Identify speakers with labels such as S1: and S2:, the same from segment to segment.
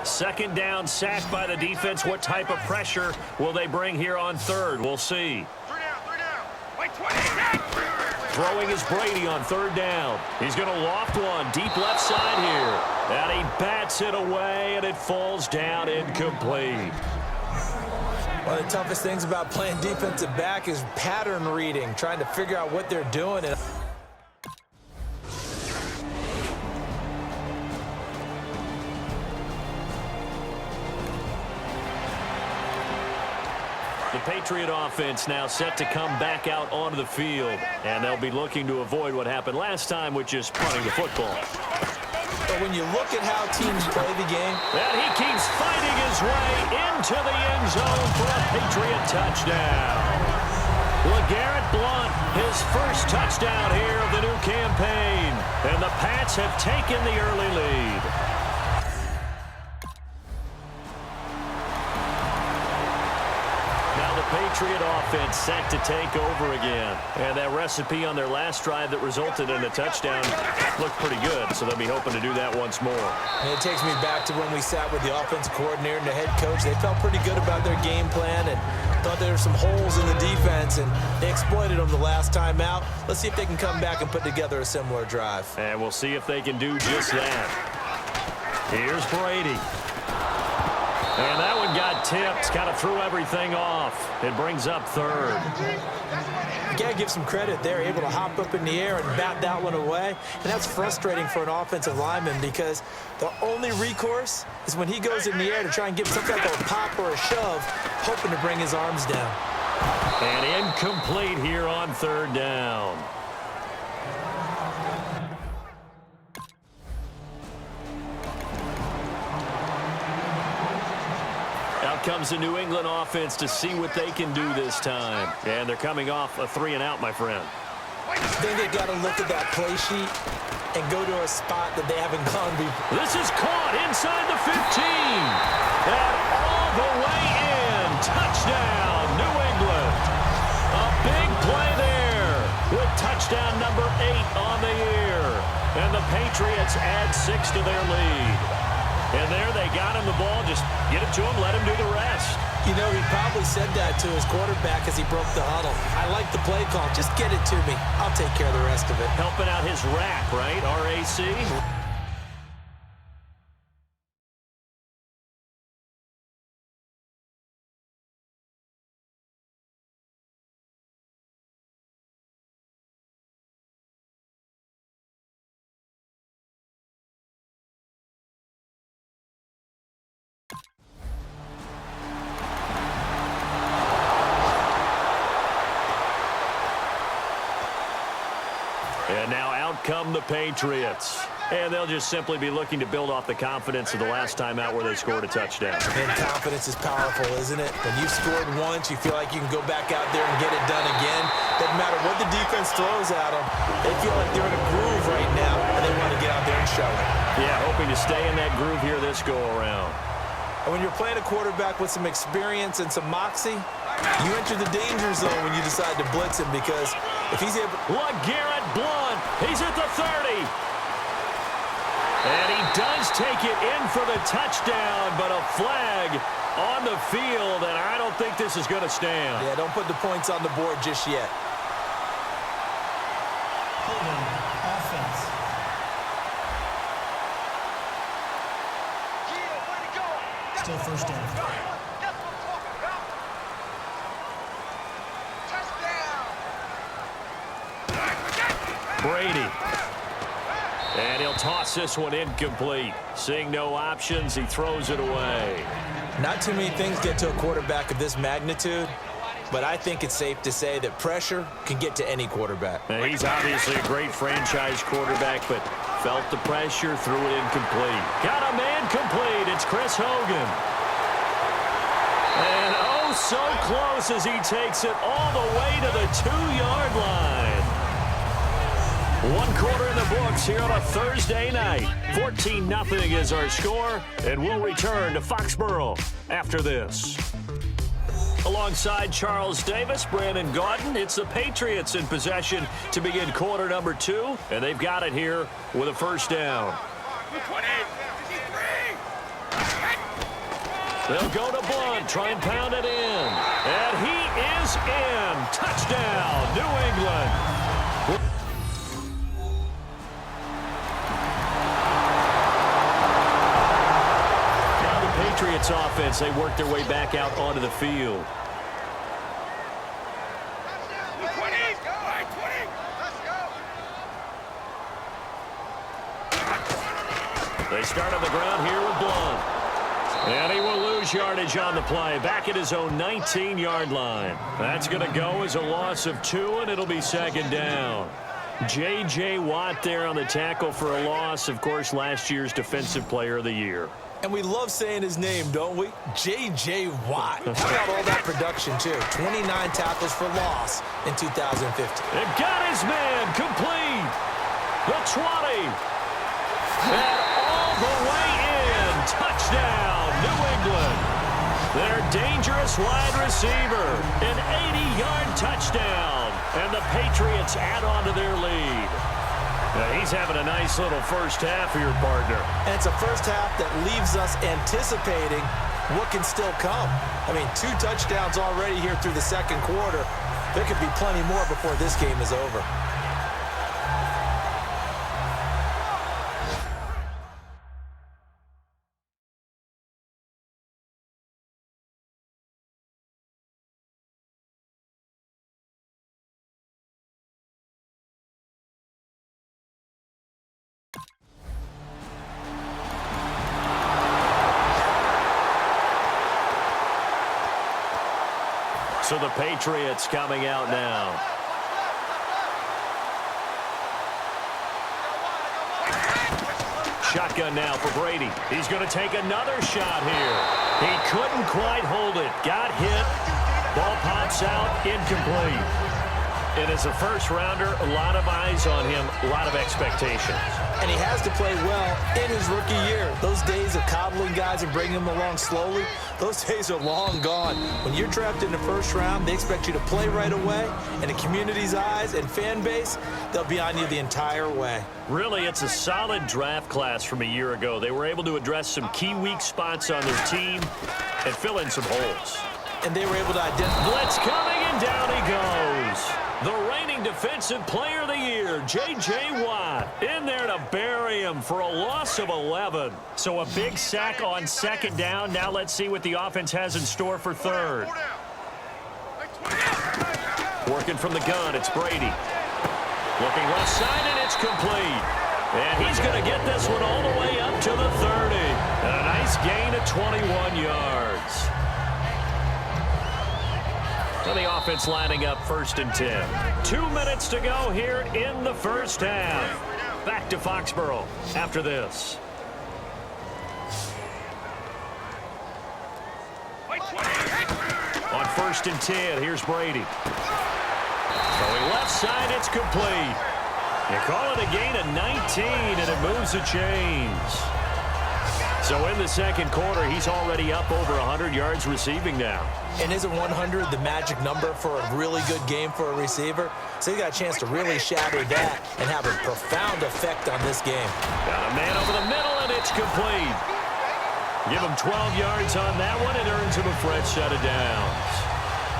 S1: Second down, sacked by the defense. What type of pressure will they bring here on third? We'll see. Throwing is Brady on third down. He's going to loft one deep left side here. And he bats it away, and it falls down incomplete.
S2: One of the toughest things about playing defensive back is pattern reading, trying to figure out what they're doing.
S1: The Patriot offense now set to come back out onto the field, and they'll be looking to avoid what happened last time, which is punting the football.
S2: But when you look at how teams play the game,
S1: and he keeps fighting his way into the end zone for a Patriot touchdown. LeGarrette Blount, his first touchdown here of the new campaign, and the Pats have taken the early lead. Patriot offense set to take over again. And that recipe on their last drive that resulted in a touchdown looked pretty good, so they'll be hoping to do that once more.
S2: And it takes me back to when we sat with the offensive coordinator and the head coach. They felt pretty good about their game plan and thought there were some holes in the defense, and they exploited them the last time out. Let's see if they can come back and put together a similar drive.
S1: And we'll see if they can do just that. Here's Brady. And that one got tipped, kind of threw everything off. It brings up third.
S2: You got to give some credit. They're able to hop up in the air and bat that one away. And that's frustrating for an offensive lineman because the only recourse is when he goes in the air to try and give some type of a pop or a shove, hoping to bring his arms down.
S1: And incomplete here on third down. Comes the New England offense to see what they can do this time. And they're coming off a 3-and-out, my friend.
S2: I think they've got to look at that play sheet and go to a spot that they haven't gone before.
S1: This is caught inside the 15. And all the way in. Touchdown, New England. A big play there with touchdown number 8 on the year. And the Patriots add 6 to their lead. And there they got him the ball. Just get it to him, let him do the rest.
S2: You know, he probably said that to his quarterback as he broke the huddle. I like the play call. Just get it to me. I'll take care of the rest of it.
S1: Helping out his rack, right? RAC. And now out come the Patriots. And they'll just simply be looking to build off the confidence of the last time out where they scored a touchdown.
S2: And confidence is powerful, isn't it? When you've scored once, you feel like you can go back out there and get it done again. Doesn't matter what the defense throws at them. They feel like they're in a groove right now, and they want to get out there and show it.
S1: Yeah, hoping to stay in that groove here this go-around.
S2: And when you're playing a quarterback with some experience and some moxie, you enter the danger zone when you decide to blitz him because if he's able...
S1: LeGarrette Blount, he's at the 30. And he does take it in for the touchdown, but a flag on the field, and I don't think this is going to stand.
S2: Yeah, don't put the points on the board just yet.
S3: Offense. Still first down.
S1: Brady. And he'll toss this one incomplete. Seeing no options, he throws it away.
S2: Not too many things get to a quarterback of this magnitude, but I think it's safe to say that pressure can get to any quarterback.
S1: Now, he's obviously a great franchise quarterback, but felt the pressure, threw it incomplete. Got a man complete. It's Chris Hogan. And oh, so close as he takes it all the way to the 2-yard line. 1 quarter in the books here on a Thursday night. 14-0 is our score, and we'll return to Foxborough after this. Alongside Charles Davis, Brandon Gaudin, it's the Patriots in possession to begin quarter number 2, and they've got it here with a first down.
S4: 20, 53.
S1: They'll go to Blunt, try and pound it in. And he is in. Touchdown, New England. Now the Patriots offense, they work their way back out onto the field. They start on the ground here with Blunt. And he will lose yardage on the play. Back at his own 19-yard line. That's going to go as a loss of 2, and it'll be second down. J.J. Watt there on the tackle for a loss. Of course, last year's Defensive Player of the Year.
S2: And we love saying his name, don't we? J.J. Watt. How about all that production, too? 29 tackles for loss in 2015.
S1: They've got his man complete. The 20. And all the way in. Touchdown, New England. Their dangerous wide receiver. An 80-yard touchdown. And the Patriots add on to their lead. Now, he's having a nice little first half here, partner.
S2: And it's a first half that leaves us anticipating what can still come. I mean, 2 touchdowns already here through the second quarter. There could be plenty more before this game is over.
S1: So the Patriots coming out now. Shotgun now for Brady. He's going to take another shot here. He couldn't quite hold it. Got hit. Ball pops out. Incomplete. And as a first-rounder, a lot of eyes on him, a lot of expectations.
S2: And he has to play well in his rookie year. Those days of coddling guys and bringing them along slowly, those days are long gone. When you're drafted in the first round, they expect you to play right away. And the community's eyes and fan base, they'll be on you the entire way.
S1: Really, it's a solid draft class from a year ago. They were able to address some key weak spots on their team and fill in some holes.
S2: And they were able to identify.
S1: Blitz coming, and down he goes. The reigning Defensive Player of the Year, J.J. Watt, in there to bury him for a loss of 11. So a big sack on second down. Now let's see what the offense has in store for third. Working from the gun, it's Brady. Looking left side, and it's complete. And he's going to get this one all the way up to the 30. And a nice gain of 21 yards. And the offense lining up 1st and 10. 2 minutes to go here in the first half. Back to Foxborough after this. On 1st and 10, here's Brady. Throwing left side, it's complete. You call it a gain of 19, and it moves the chains. So in the second quarter, he's already up over 100 yards receiving now.
S2: And isn't 100 the magic number for a really good game for a receiver? So he got a chance to really shatter that and have a profound effect on this game.
S1: Got a man over the middle, and it's complete. Give him 12 yards on that one, and earns him a fresh set of downs.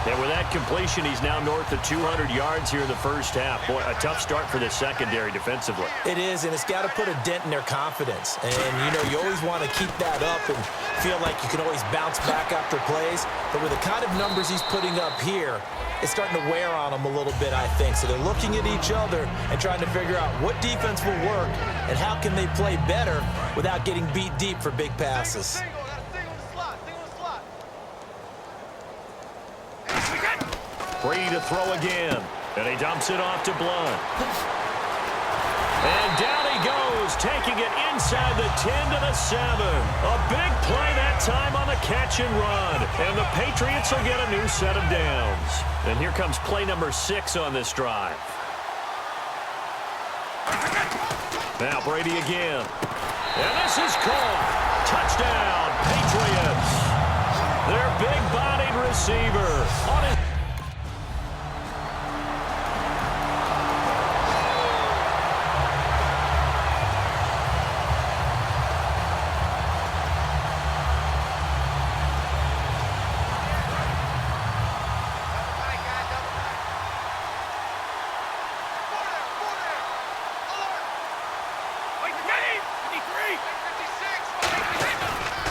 S1: And with that completion, he's now north of 200 yards here in the first half. Boy, a tough start for the secondary defensively.
S2: It is, and it's got to put a dent in their confidence. And, you know, you always want to keep that up and feel like you can always bounce back after plays. But with the kind of numbers he's putting up here, it's starting to wear on them a little bit, I think. So they're looking at each other and trying to figure out what defense will work and how can they play better without getting beat deep for big passes.
S1: Brady to throw again, and he dumps it off to Blunt. And down he goes, taking it inside the 10 to the 7. A big play that time on the catch and run, and the Patriots will get a new set of downs. And here comes play number 6 on this drive. Now Brady again, and this is caught. Touchdown, Patriots. Their big-bodied receiver on his...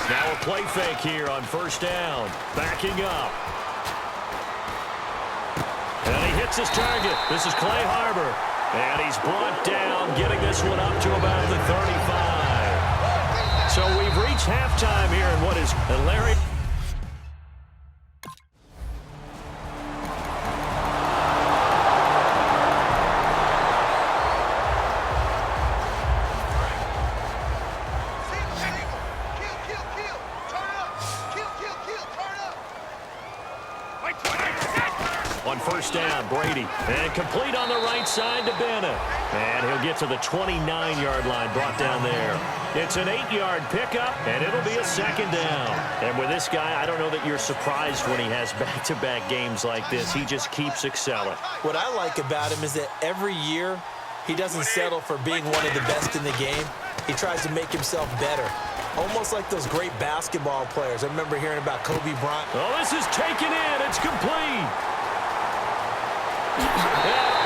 S1: Now a play fake here on first down. Backing up. And he hits his target. This is Clay Harbor. And he's brought down, getting this one up to about the 35. So we've reached halftime here in what is Larry. On first down, Brady. And complete on the right side to Bennett. And he'll get to the 29-yard line, brought down there. It's an 8-yard pickup, and it'll be a second down. And with this guy, I don't know that you're surprised when he has back-to-back games like this. He just keeps excelling.
S2: What I like about him is that every year he doesn't settle for being one of the best in the game. He tries to make himself better. Almost like those great basketball players. I remember hearing about Kobe Bryant.
S1: Oh, this is taken in. It's complete. Yeah.